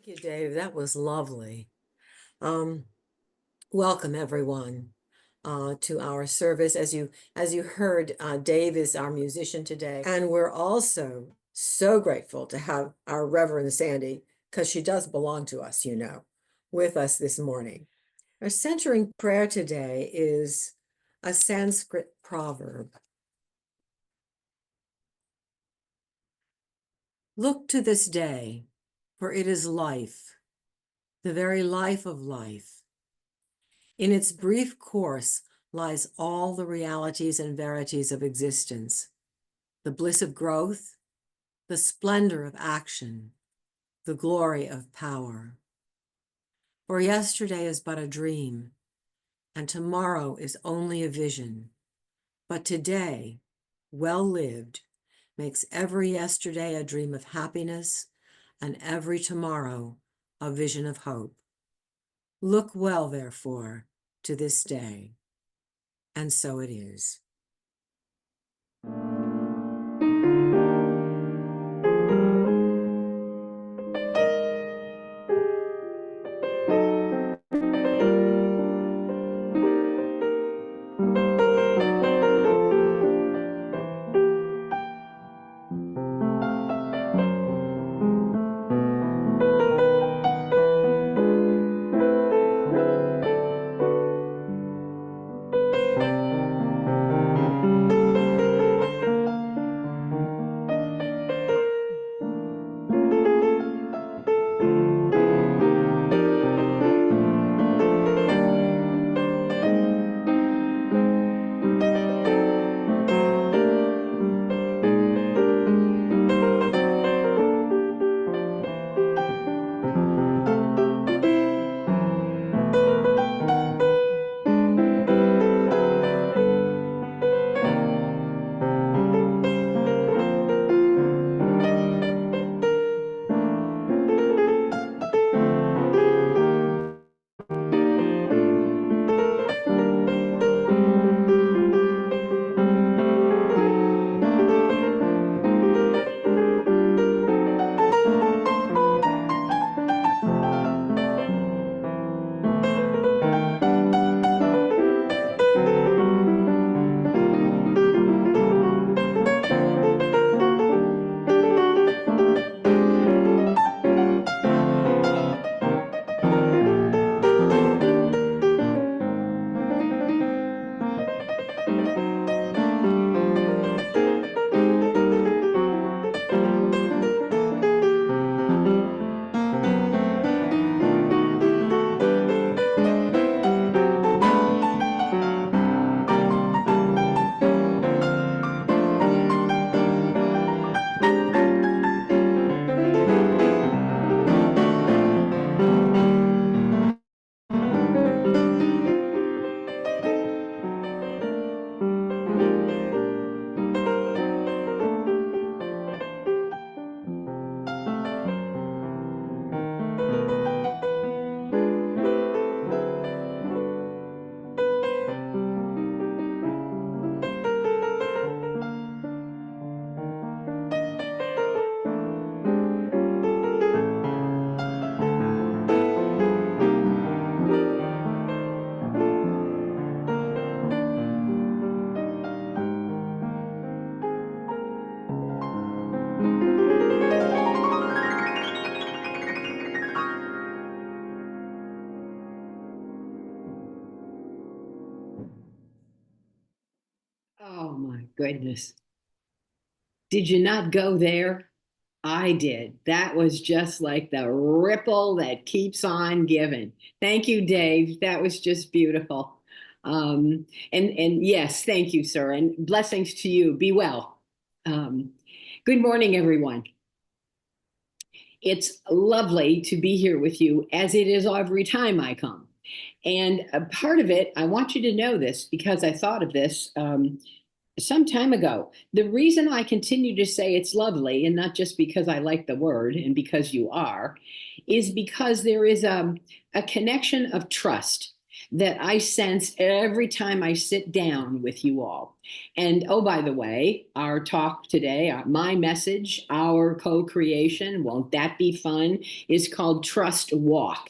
Thank you, Dave. That was lovely. Um, Welcome everyone to our service. As you heard, Dave is our musician today, and we're also so grateful to have our Reverend Sandy, because she does belong to us, with us this morning. Our centering prayer today is a Sanskrit proverb. Look to this day, for it is life, the very life of life. In its brief course lies all the realities and verities of existence, the bliss of growth, the splendor of action, the glory of power. For yesterday is but a dream, and tomorrow is only a vision. But today, well lived, makes every yesterday a dream of happiness, and every tomorrow a vision of hope. Look well, therefore, to this day. And so it is. Oh my goodness. Did you not go there? I did. That was just like the ripple that keeps on giving. Thank you, Dave. That was just beautiful. And yes, thank you, sir. And blessings to you. Be well. Um, Good morning, everyone. It's lovely to be here with you, as it is every time I come. And a part of it, I want you to know this because I thought of this some time ago. The reason I continue to say it's lovely, and not just because I like the word and because you are, is because there is a connection of trust. that I sense every time I sit down with you all. And oh, by the way, our talk today, my message, our co-creation, won't that be fun, is called Trust Walk.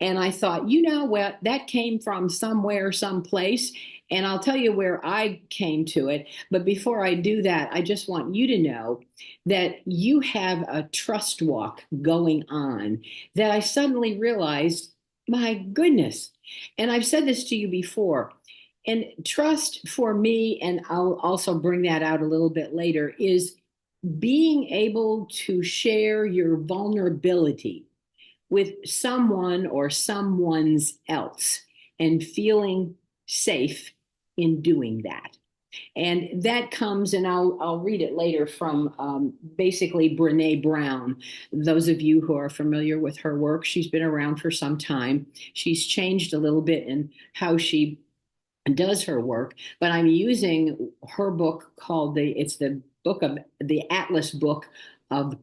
And I thought, you know what, that came from somewhere, someplace. And I'll tell you where I came to it. But before I do that, I just want you to know that you have a trust walk going on that I suddenly realized, my goodness. And I've said this to you before. And trust for me, and I'll also bring that out a little bit later, is being able to share your vulnerability with someone or someone's else and feeling safe in doing that. And that comes, and I'll read it later from basically Brene Brown. Those of you who are familiar with her work, she's been around for some time. She's changed a little bit in how she does her work, but I'm using her book called it's the book of the Atlas book of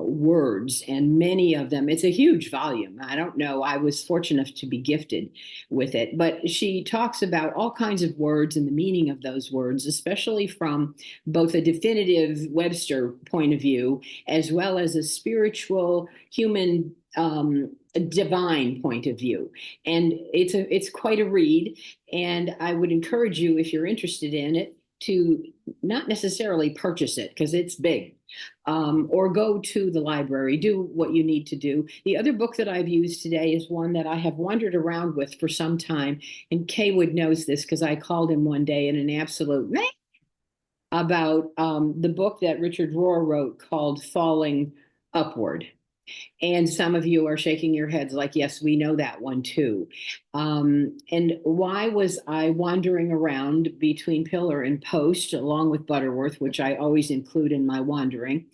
words, and many of them, it's a huge volume. I don't know, I was fortunate to be gifted with it, but she talks about all kinds of words and the meaning of those words, especially from both a definitive Webster point of view, as well as a spiritual, human, divine point of view. And it's quite a read, and I would encourage you, if you're interested in it, to not necessarily purchase it because it's big, or go to the library, do what you need to do. The other book that I've used today is one that I have wandered around with for some time, and Kaywood knows this because I called him one day in an absolute about the book that Richard Rohr wrote called Falling Upward. And some of you are shaking your heads like, yes, we know that one too. And why was I wandering around between pillar and post, along with Butterworth, which I always include in my wandering,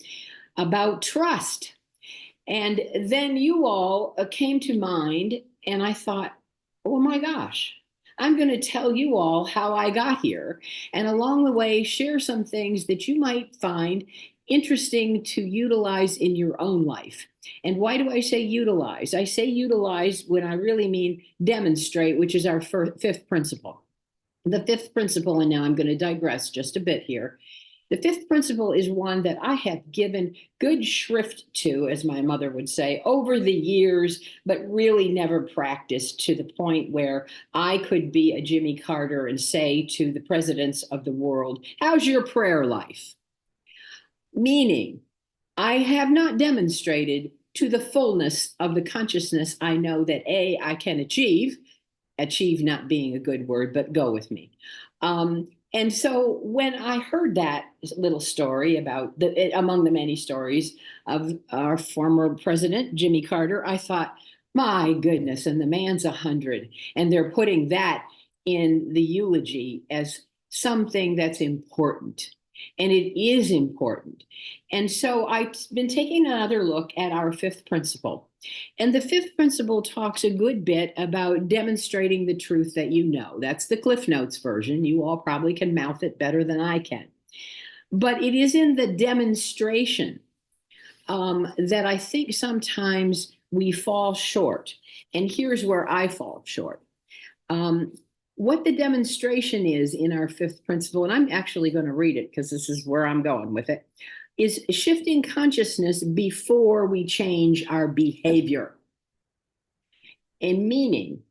about trust? And then you all came to mind, and I thought, oh my gosh, I'm going to tell you all how I got here. And along the way, share some things that you might find interesting to utilize in your own life. And why do I say utilize? I say utilize when I really mean demonstrate, which is our fifth principle. The fifth principle, and now I'm going to digress just a bit here. The fifth principle is one that I have given good shrift to, as my mother would say, over the years, but really never practiced to the point where I could be a Jimmy Carter and say to the presidents of the world, how's your prayer life? Meaning, I have not demonstrated to the fullness of the consciousness I know that I can achieve not being a good word, but go with me. And so when I heard that little story about among the many stories of our former president, Jimmy Carter, I thought, my goodness, and the man's 100, and they're putting that in the eulogy as something that's important. And it is important. And so I've been taking another look at our fifth principle. And the fifth principle talks a good bit about demonstrating the truth that you know. That's the Cliff Notes version. You all probably can mouth it better than I can. But it is in the demonstration that I think sometimes we fall short. And here's where I fall short. What the demonstration is in our fifth principle, and I'm actually going to read it because this is where I'm going with it, is shifting consciousness before we change our behavior. And meaning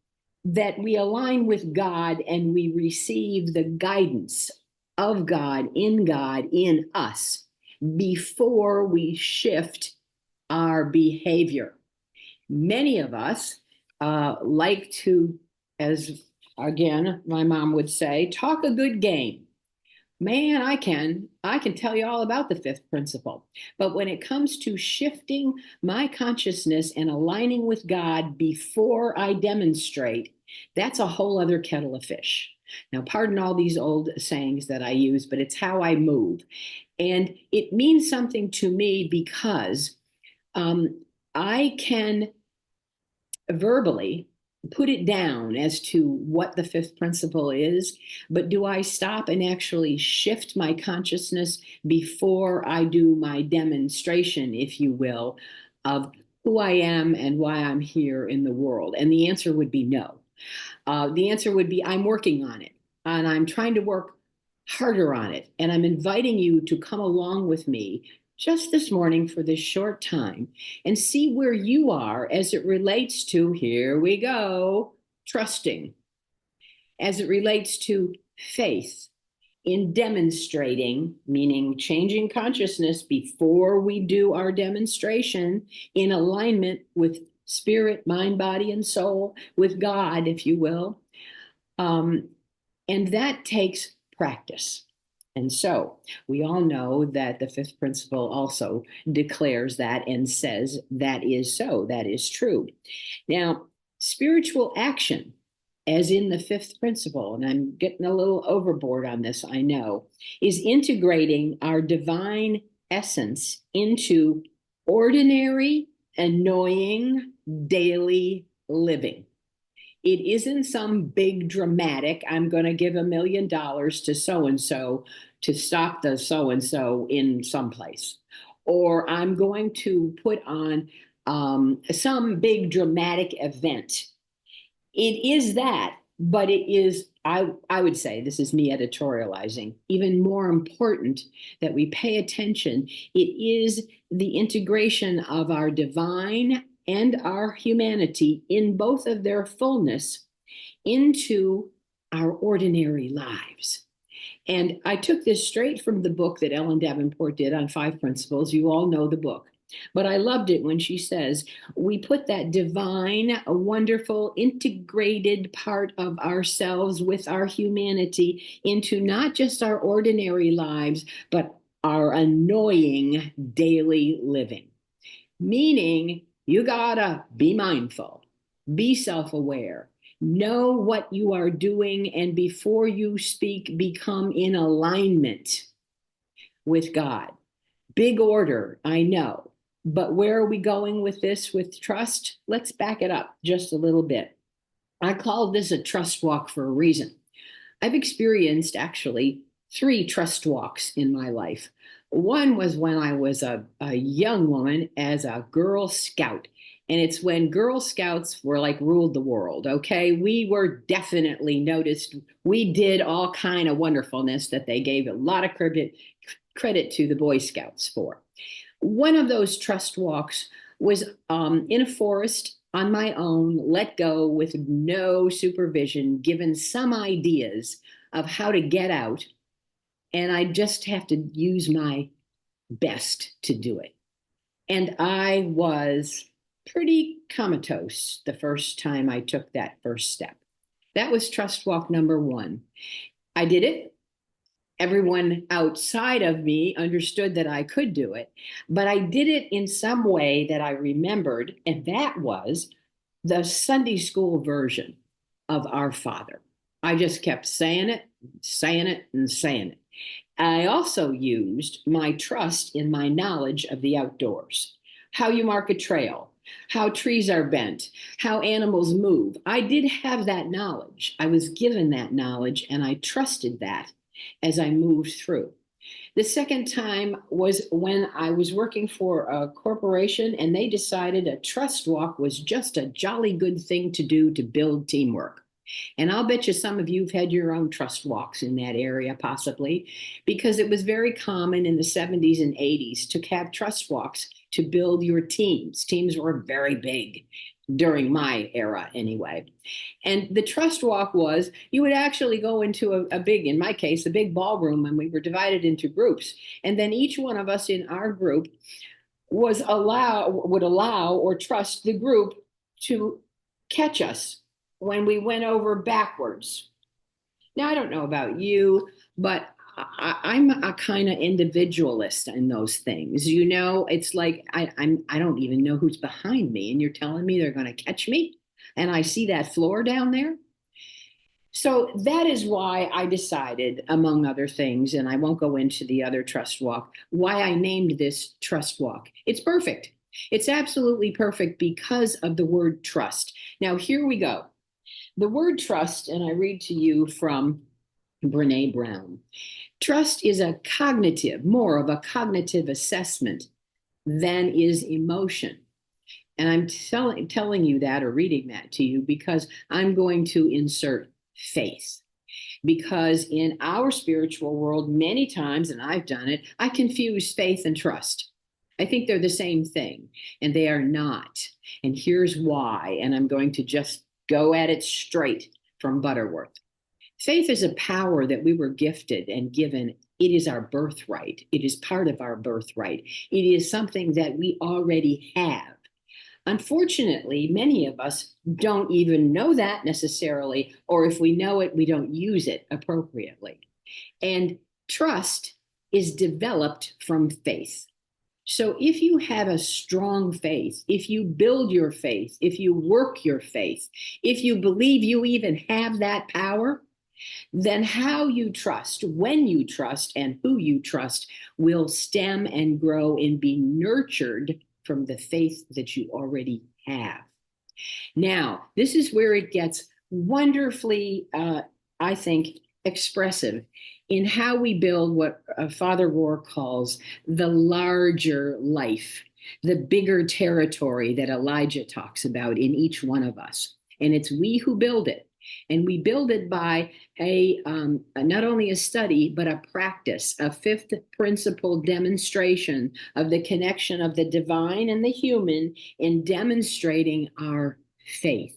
that we align with God and we receive the guidance of God in us before we shift our behavior. Many of us like to, as again, my mom would say, talk a good game. Man, I can tell you all about the fifth principle. But when it comes to shifting my consciousness and aligning with God before I demonstrate, that's a whole other kettle of fish. Now, pardon all these old sayings that I use, but it's how I move. And it means something to me because I can verbally put it down as to what the fifth principle is, but do I stop and actually shift my consciousness before I do my demonstration, if you will, of who I am and why I'm here in the world? And the answer would be no. The answer would be, I'm working on it, and I'm trying to work harder on it. And I'm inviting you to come along with me just this morning for this short time and see where you are as it relates to, here we go, trusting, as it relates to faith in demonstrating, meaning changing consciousness before we do our demonstration in alignment with spirit, mind, body, and soul, with God, if you will. And that takes practice. And so we all know that the fifth principle also declares that and says that is so, that is true. Now, spiritual action, as in the fifth principle, and I'm getting a little overboard on this, I know, is integrating our divine essence into ordinary, annoying, daily living. It isn't some big dramatic, I'm going to give $1 million to so-and-so to stop the so-and-so in someplace. Or I'm going to put on some big dramatic event. It is that, but it is, I would say, this is me editorializing, even more important that we pay attention. It is the integration of our divine and our humanity in both of their fullness into our ordinary lives. And I took this straight from the book that Ellen Davenport did on 5 Principles. You all know the book. But I loved it when she says, we put that divine, wonderful, integrated part of ourselves with our humanity into not just our ordinary lives, but our annoying daily living. Meaning, you gotta be mindful, be self-aware, know what you are doing, and before you speak, become in alignment with God. Big order, I know. But where are we going with this, with trust? Let's back it up just a little bit. I called this a trust walk for a reason. I've experienced actually 3 trust walks in my life. One was when I was a young woman as a Girl Scout. And it's when Girl Scouts were like ruled the world, okay? We were definitely noticed. We did all kind of wonderfulness that they gave a lot of credit to the Boy Scouts for. One of those trust walks was in a forest on my own, let go with no supervision, given some ideas of how to get out. And I just have to use my best to do it. And I was pretty comatose the first time I took that first step. That was trust walk number 1. I did it. Everyone outside of me understood that I could do it, but I did it in some way that I remembered, and that was the Sunday school version of Our Father. I just kept saying it, saying it, and saying it. I also used my trust in my knowledge of the outdoors, how you mark a trail, how trees are bent, how animals move. I did have that knowledge. I was given that knowledge, and I trusted that as I moved through. The second time was when I was working for a corporation, and they decided a trust walk was just a jolly good thing to do to build teamwork. And I'll bet you some of you have had your own trust walks in that area, possibly, because it was very common in the 70s and 80s to have trust walks to build your teams. Teams were very big during my era anyway. And the trust walk was, you would actually go into a big, in my case, a big ballroom, and we were divided into groups. And then each one of us in our group would allow or trust the group to catch us when we went over backwards. Now, I don't know about you, but I'm a kind of individualist in those things. You know, it's like I don't even know who's behind me, and you're telling me they're going to catch me, and I see that floor down there. So that is why I decided, among other things, and I won't go into the other trust walk, why I named this trust walk. It's perfect. It's absolutely perfect because of the word trust. Now, here we go. The word trust, and I read to you from Brene Brown. Trust is more of a cognitive assessment than is emotion. And I'm telling you that or reading that to you because I'm going to insert faith. Because in our spiritual world, many times, and I've done it, I confuse faith and trust. I think they're the same thing, and they are not. And here's why. And I'm going to just go at it straight from Butterworth. Faith is a power that we were gifted and given. It is our birthright. It is part of our birthright. It is something that we already have. Unfortunately, many of us don't even know that necessarily, or if we know it, we don't use it appropriately. And trust is developed from faith. So if you have a strong faith, if you build your faith, if you work your faith, if you believe you even have that power, then how you trust, when you trust, and who you trust will stem and grow and be nurtured from the faith that you already have. Now, this is where it gets wonderfully, I think, expressive in how we build what Father Rohr calls the larger life, the bigger territory that Elijah talks about in each one of us. And it's we who build it. And we build it by not only a study, but a practice, a fifth principle demonstration of the connection of the divine and the human in demonstrating our faith.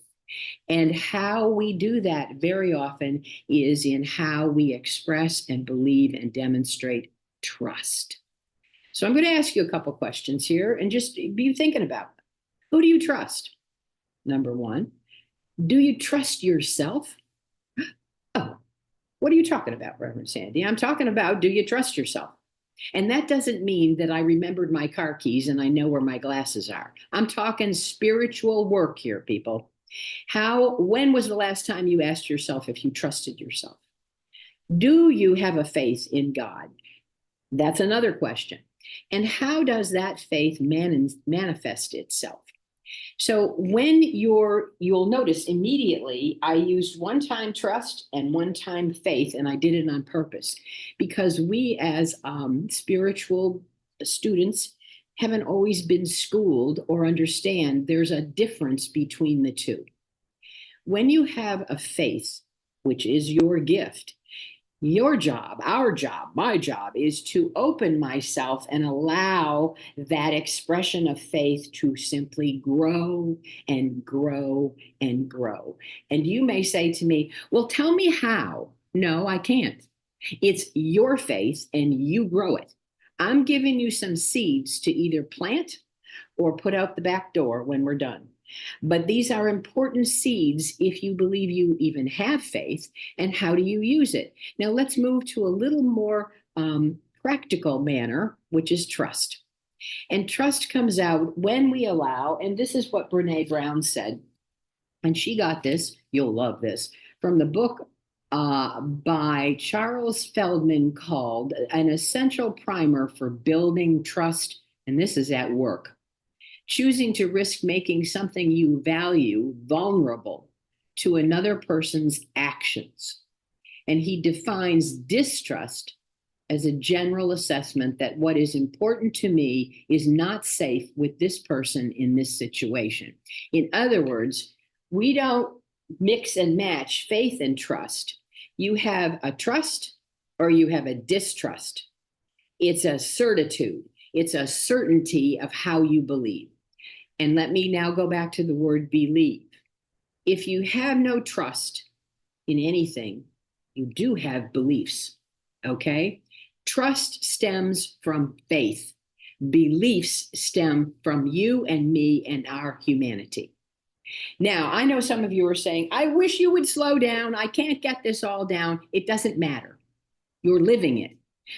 And how we do that very often is in how we express and believe and demonstrate trust. So I'm going to ask you a couple questions here and just be thinking about it. Who do you trust? Number one. Do you trust yourself? Oh, what are you talking about, Reverend Sandy? I'm talking about, do you trust yourself? And that doesn't mean that I remembered my car keys and I know where my glasses are. I'm talking spiritual work here, people. When was the last time you asked yourself if you trusted yourself? Do you have a faith in God? That's another question. And how does that faith manifest itself? So when you'll notice immediately, I used one-time trust and one-time faith, and I did it on purpose because we as spiritual students haven't always been schooled or understand there's a difference between the two. When you have a faith, which is your gift, your job, our job, my job is to open myself and allow that expression of faith to simply grow and grow and grow. And you may say to me, well, tell me how. No, I can't. It's your faith and you grow it. I'm giving you some seeds to either plant or put out the back door when we're done. But these are important seeds if you believe you even have faith, and how do you use it? Now let's move to a little more practical manner, which is trust. And trust comes out when we allow, and this is what Brene Brown said, and she got this, you'll love this, from the book by Charles Feldman called An Essential Primer for Building Trust, and this is at work. Choosing to risk making something you value vulnerable to another person's actions. And he defines distrust as a general assessment that what is important to me is not safe with this person in this situation. In other words, we don't mix and match faith and trust. You have a trust or you have a distrust. It's a certitude. It's a certainty of how you believe. And let me now go back to the word believe. If you have no trust in anything, you do have beliefs, okay? Trust stems from faith. Beliefs stem from you and me and our humanity. Now, I know some of you are saying, I wish you would slow down. I can't get this all down. It doesn't matter. You're living it.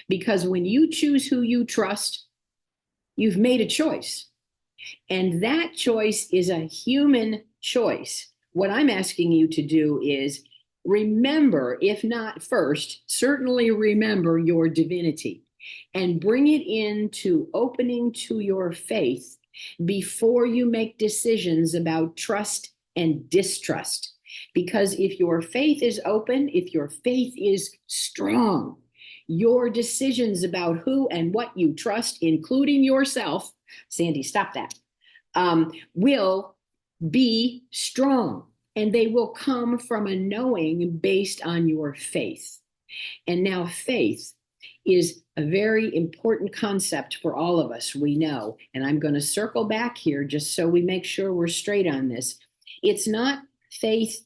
Because when you choose who you trust, you've made a choice. And that choice is a human choice. What I'm asking you to do is remember, if not first, certainly remember your divinity and bring it into opening to your faith before you make decisions about trust and distrust. Because if your faith is open, if your faith is strong, your decisions about who and what you trust, including yourself, Sandy, stop that, will be strong, and they will come from a knowing based on your faith. And now faith is a very important concept for all of us, we know. And I'm going to circle back here just so we make sure we're straight on this. It's not faith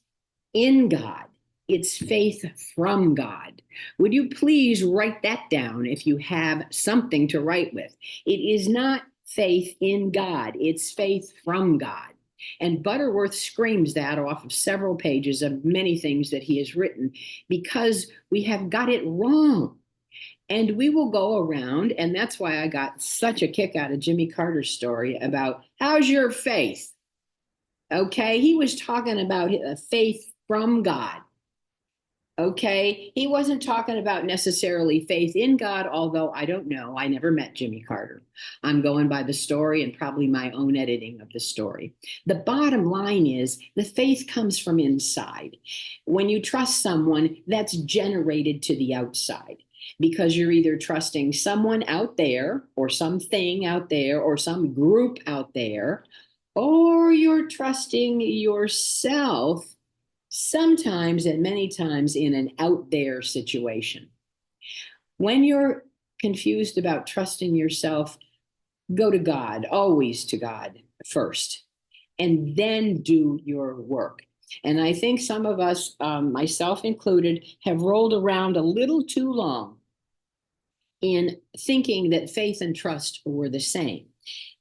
in God, it's faith from God. Would you please write that down if you have something to write with? It is not faith in God, it's faith from God. And Butterworth screams that off of several pages of many things that he has written, because we have got it wrong. And we will go around, and that's why I got such a kick out of Jimmy Carter's story about how's your faith? Okay, he was talking about a faith from God. Okay, he wasn't talking about necessarily faith in God, although I don't know. I never met Jimmy Carter. I'm going by the story and probably my own editing of the story. The bottom line is the faith comes from inside. When you trust someone, that's generated to the outside, because you're either trusting someone out there or something out there or some group out there, or you're trusting yourself, sometimes and many times in an out there situation. When you're confused about trusting yourself, go to God, always to God first, and then do your work. And I think some of us, myself included, have rolled around a little too long in thinking that faith and trust were the same.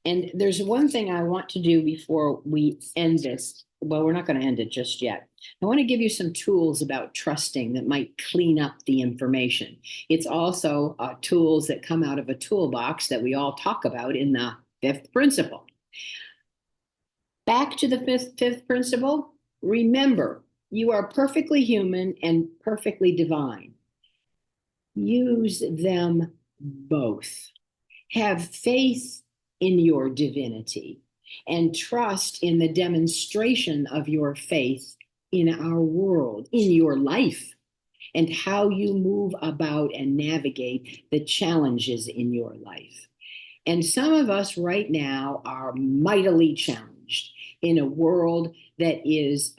And there's one thing I want to do before we end this. Well, we're not going to end it just yet. I want to give you some tools about trusting that might clean up the information. It's also tools that come out of a toolbox that we all talk about in the fifth principle. Back to the fifth principle. Remember, you are perfectly human and perfectly divine. Use them both. Have faith in your divinity and trust in the demonstration of your faith in our world, in your life, and how you move about and navigate the challenges in your life. And some of us right now are mightily challenged in a world that is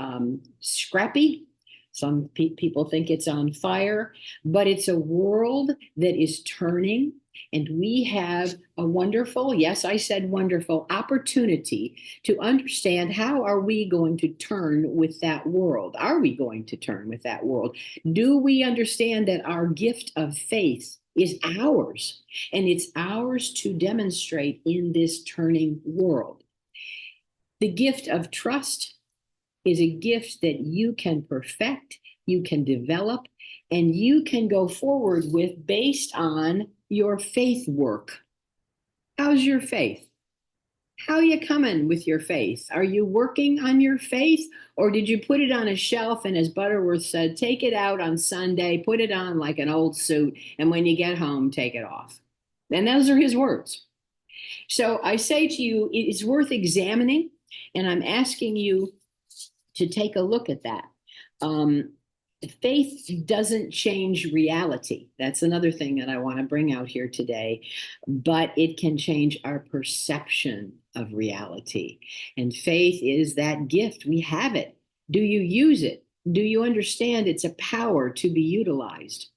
scrappy. Some people think it's on fire, but it's a world that is turning. And we have a wonderful, yes, I said wonderful, opportunity to understand how are we going to turn with that world? Are we going to turn with that world? Do we understand that our gift of faith is ours, and it's ours to demonstrate in this turning world? The gift of trust is a gift that you can perfect, you can develop, and you can go forward with based on your faith work. How's your faith? How are you coming with your faith? Are you working on your faith, or did you put it on a shelf and, as Butterworth said, take it out on Sunday, put it on like an old suit, and when you get home, take it off? And those are his words. So I say to you, it is worth examining, and I'm asking you to take a look at that. Faith doesn't change reality. That's another thing that I want to bring out here today, but it can change our perception of reality. And faith is that gift. We have it. Do you use it? Do you understand it's a power to be utilized?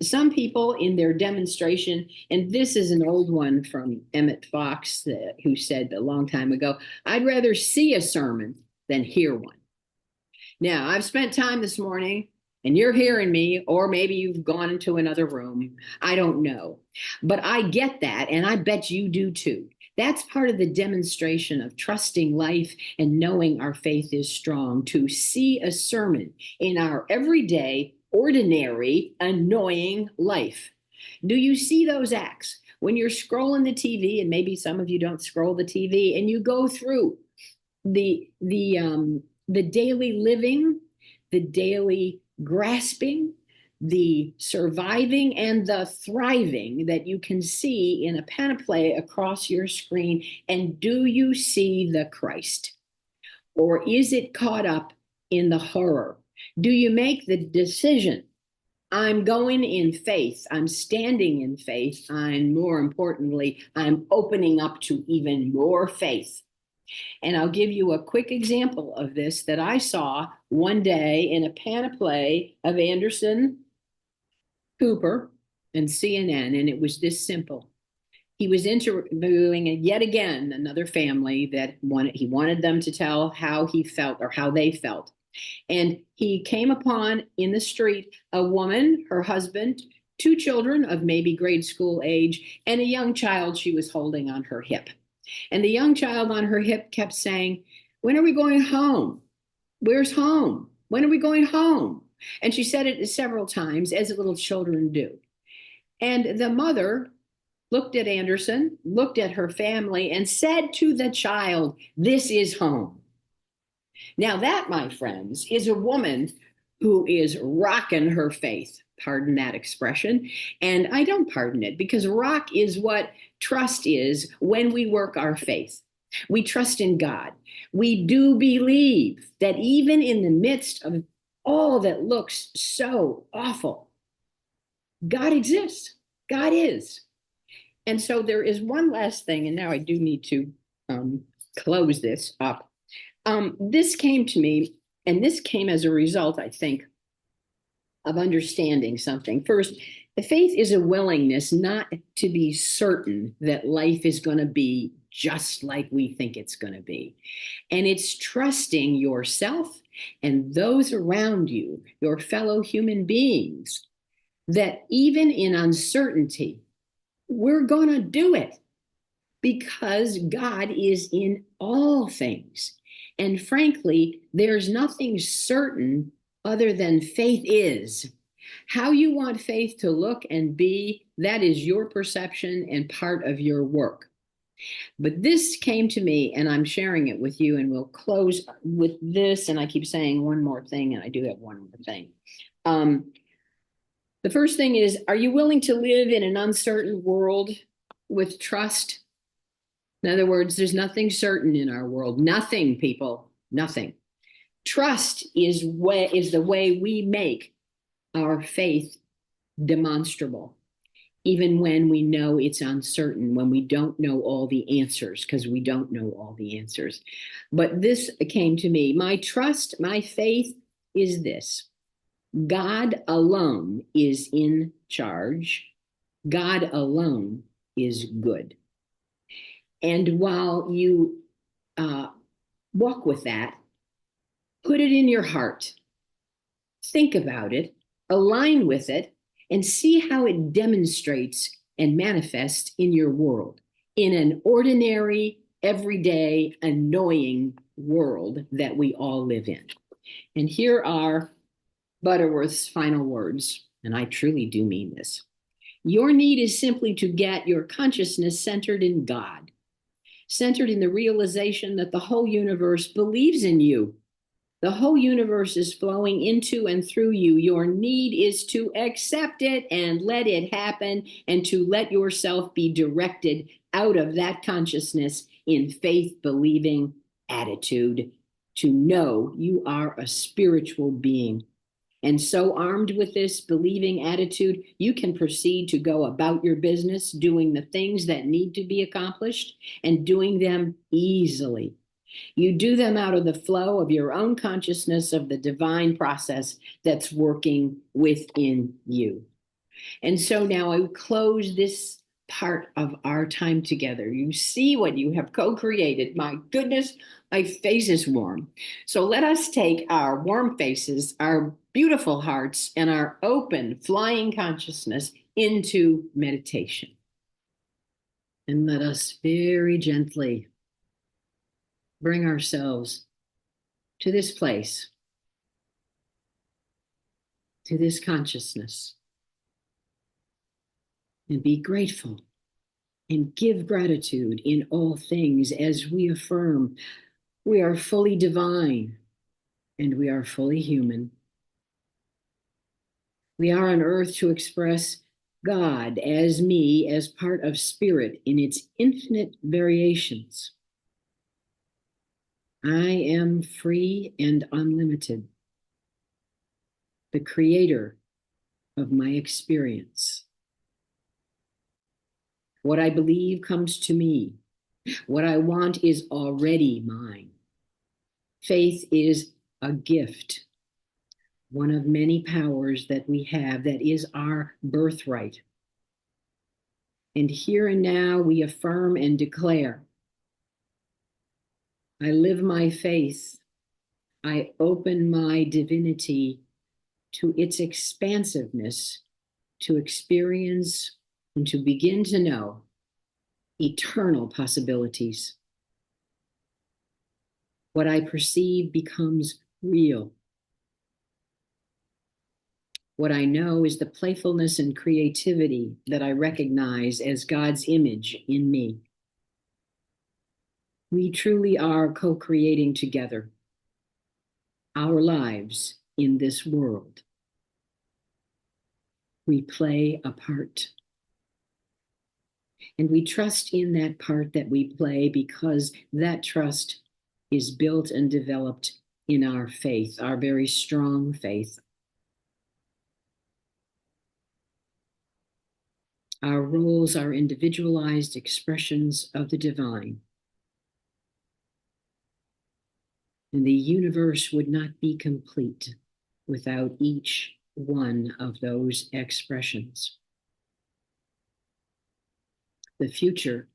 Some people in their demonstration, and this is an old one from Emmett Fox, who said a long time ago, I'd rather see a sermon than hear one. Now, I've spent time this morning and you're hearing me, or maybe you've gone into another room. I don't know. But I get that, and I bet you do too. That's part of the demonstration of trusting life and knowing our faith is strong, to see a sermon in our everyday, ordinary, annoying life. Do you see those acts? When you're scrolling the TV, and maybe some of you don't scroll the TV, and you go through the daily living, the daily grasping, the surviving, and the thriving that you can see in a panoply across your screen. And do you see the Christ? Or is it caught up in the horror? Do you make the decision, I'm going in faith, I'm standing in faith, and more importantly, I'm opening up to even more faith? And I'll give you a quick example of this that I saw one day in a panoply of Anderson Cooper and CNN, and it was this simple. He was interviewing yet again another family that he wanted them to tell how he felt or how they felt. And he came upon in the street a woman, her husband, two children of maybe grade school age, and a young child she was holding on her hip. And the young child on her hip kept saying, "When are we going home? Where's home? When are we going home?" And she said it several times, as little children do. And the mother looked at Anderson, looked at her family, and said to the child, "This is home." Now, that, my friends, is a woman who is rocking her faith. Pardon that expression. And I don't pardon it, because rock is what trust is when we work our faith. We trust in God. We do believe that even in the midst of all that looks so awful, God exists. God is. And so there is one last thing, and now I do need to close this up. This came to me, and this came as a result, I think, of understanding something. First, the faith is a willingness not to be certain that life is going to be just like we think it's going to be. And it's trusting yourself and those around you, your fellow human beings, that even in uncertainty, we're going to do it because God is in all things. And frankly, there's nothing certain other than faith is. How you want faith to look and be, that is your perception and part of your work. But this came to me, and I'm sharing it with you, and we'll close with this. And I keep saying one more thing, and I do have one more thing. The first thing is, are you willing to live in an uncertain world with trust? In other words, there's nothing certain in our world. Nothing, people, nothing. Trust is the way we make our faith demonstrable, even when we know it's uncertain, when we don't know all the answers, because we don't know all the answers. But this came to me. My trust, my faith is this: God alone is in charge. God alone is good. And while you walk with that, put it in your heart. Think about it, align with it, and see how it demonstrates and manifests in your world, in an ordinary, everyday, annoying world that we all live in. And here are Butterworth's final words, and I truly do mean this. Your need is simply to get your consciousness centered in God, centered in the realization that the whole universe believes in you. The whole universe is flowing into and through you. Your need is to accept it and let it happen, and to let yourself be directed out of that consciousness in faith-believing attitude, to know you are a spiritual being. And so, armed with this believing attitude, you can proceed to go about your business, doing the things that need to be accomplished, and doing them easily. You do them out of the flow of your own consciousness of the divine process that's working within you. And so now I close this part of our time together. You see what you have co-created. My goodness, my face is warm. So let us take our warm faces, our beautiful hearts, and our open, flying consciousness into meditation. And let us very gently bring ourselves to this place, to this consciousness, and be grateful and give gratitude in all things as we affirm we are fully divine and we are fully human. We are on earth to express God as me, as part of spirit in its infinite variations. I am free and unlimited, the creator of my experience. What I believe comes to me. What I want is already mine. Faith is a gift, one of many powers that we have that is our birthright. And here and now we affirm and declare, I live my faith. I open my divinity to its expansiveness, to experience and to begin to know eternal possibilities. What I perceive becomes real. What I know is the playfulness and creativity that I recognize as God's image in me. We truly are co-creating together our lives in this world. We play a part. And we trust in that part that we play because that trust is built and developed in our faith, our very strong faith. Our roles are individualized expressions of the divine. And the universe would not be complete without each one of those expressions. The future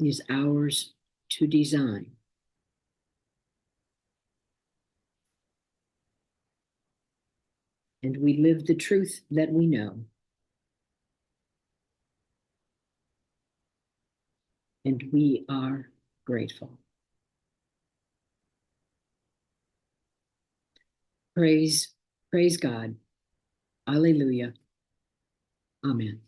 is ours to design. And we live the truth that we know. And we are grateful. Praise God. Alleluia. Amen.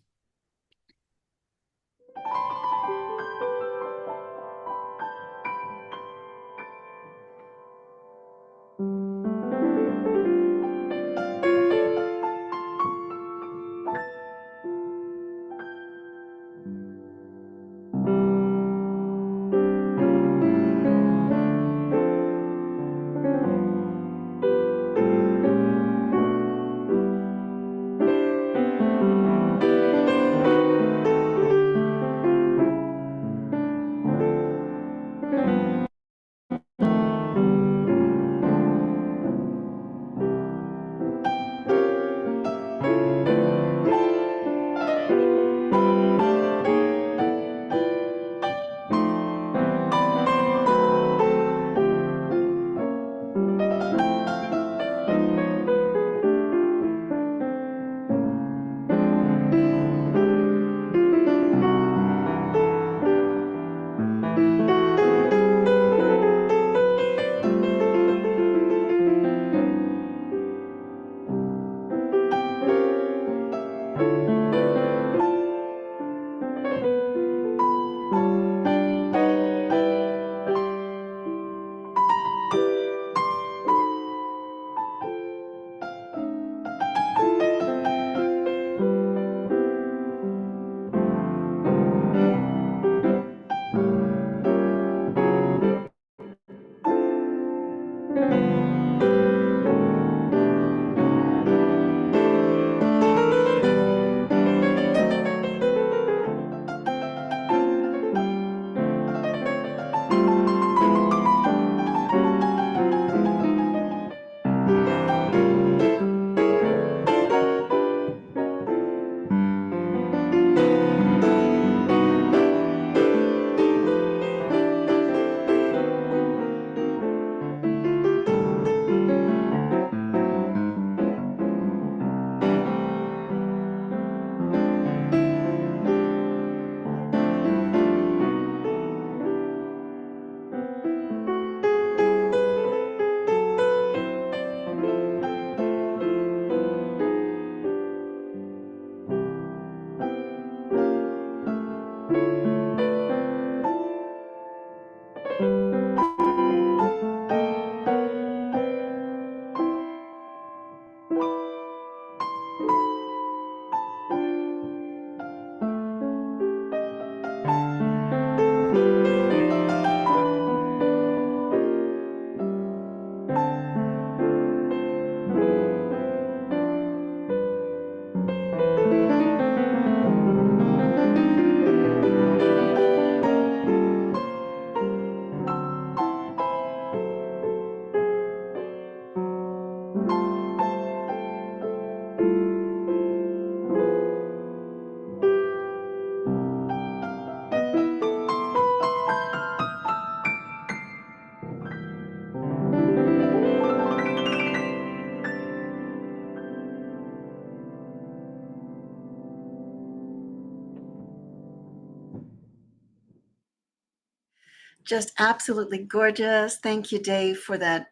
Just absolutely gorgeous. Thank you, Dave, for that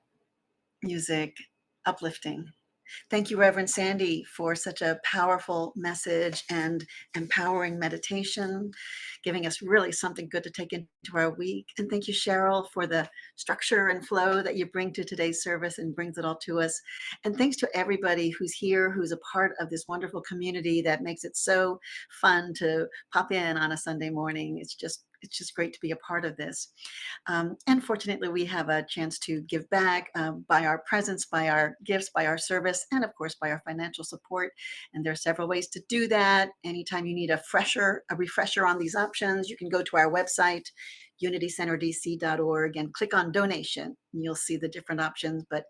music. Uplifting. Thank you, Reverend Sandy, for such a powerful message and empowering meditation, giving us really something good to take into our week. And thank you, Cheryl, for the structure and flow that you bring to today's service and brings it all to us. And thanks to everybody who's here, who's a part of this wonderful community that makes it so fun to pop in on a Sunday morning. It's just great to be a part of this. And fortunately, we have a chance to give back by our presence, by our gifts, by our service, and of course, by our financial support. And there are several ways to do that. Anytime you need a refresher on these options, you can go to our website, unitycenterdc.org, and click on donation. And you'll see the different options. But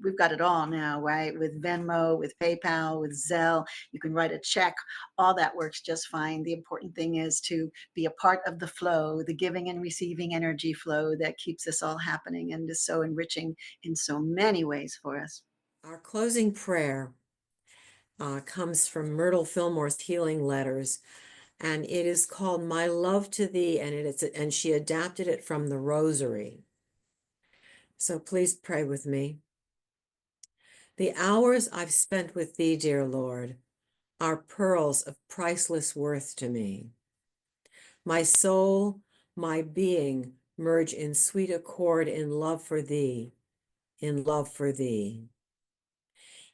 we've got it all now, right? With Venmo, with PayPal, with Zelle, you can write a check. All that works just fine. The important thing is to be a part of the flow, the giving and receiving energy flow that keeps this all happening and is so enriching in so many ways for us. Our closing prayer comes from Myrtle Fillmore's Healing Letters, and it is called My Love to Thee, and she adapted it from the Rosary. So please pray with me. The hours I've spent with thee, dear Lord, are pearls of priceless worth to me. My soul, my being merge in sweet accord in love for thee, in love for thee.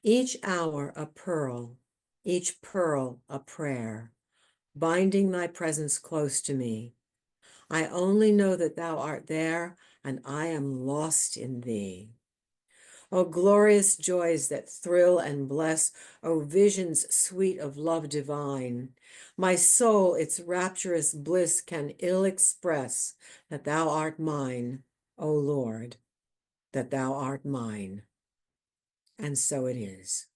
Each hour a pearl, each pearl a prayer, binding thy presence close to me. I only know that thou art there, and I am lost in thee. O glorious joys that thrill and bless, O visions sweet of love divine, my soul its rapturous bliss can ill express, that thou art mine, O Lord, that thou art mine. And so it is.